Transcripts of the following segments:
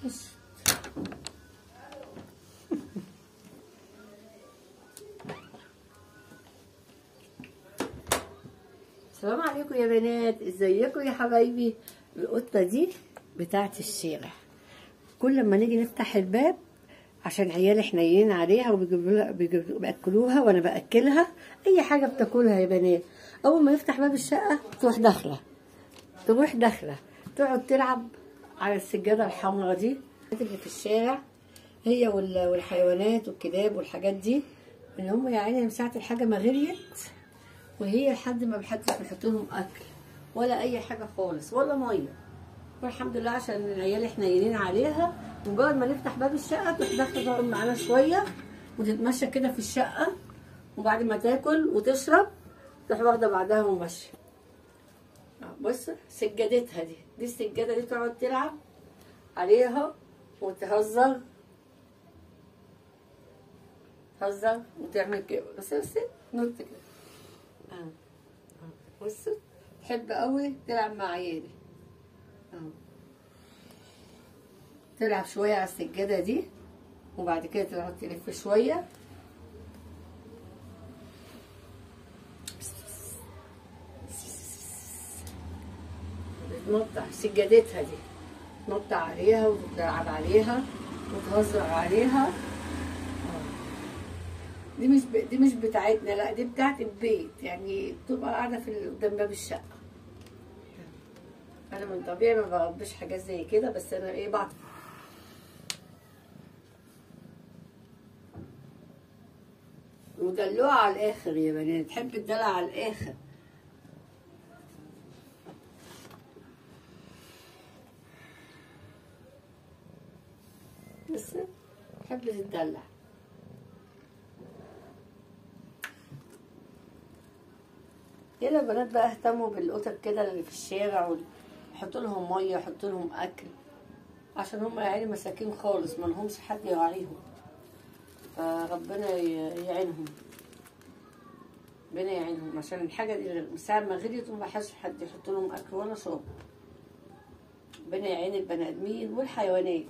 بص. السلام عليكم يا بنات، ازيكم يا حبايبي؟ القطه دي بتاعت الشارع، كل ما نيجي نفتح الباب عشان عيالي حنينين عليها بياكلوها وانا باكلها، اي حاجه بتاكلها يا بنات. اول ما نفتح باب الشقه تروح داخله تقعد تلعب على السجاده الحمراء دي اللي في الشارع، هي والحيوانات والكلاب والحاجات دي، اللي هم يا عيني من ساعه الحاجه ما غريت وهي لحد ما محدش بيحط لهم اكل ولا اي حاجه خالص ولا ميه. والحمد لله عشان العيال حنينين عليها، مجرد ما نفتح باب الشقه تروح داخله تقعد معانا شويه وتتمشى كده في الشقه، وبعد ما تاكل وتشرب تروح واخده بعدها وماشيه. بص سجادتها دي السجاده دي تقعد تلعب عليها وتهزر وتعمل كده. بس نط كده. بص تحب قوي تلعب مع عيالي. تلعب شويه على السجاده دي وبعد كده تقعد تلف شويه. تنط على سجادتها دي، تنط عليها وتلعب عليها وتهزر عليها. دي مش بتاعتنا، لا دي بتاعت البيت، يعني بتبقى قاعده في قدام باب الشقه. انا من طبيعي ما بربيش حاجات زي كده، بس انا ايه بعد مدلوعه على الاخر يا بنات، تحب الدلع على الاخر. بس تحب تتدلع. يلا بنات بقى اهتموا بالقطط كده اللي في الشارع، وحطوا لهم ميه وحطوا لهم اكل، عشان هم يعني مساكين خالص ما لهمش حد يراعيهم، فربنا يعينهم. ربنا يعينهم عشان الحاجه دي من ساعه ما غليت وما حدش حد يحط لهم اكل ولا شرب. ربنا يعين البني ادمين والحيوانات.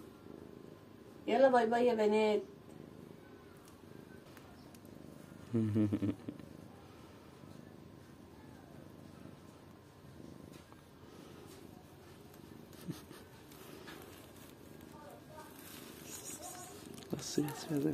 يلا باي باي يا بنات. بس يا سيدنا.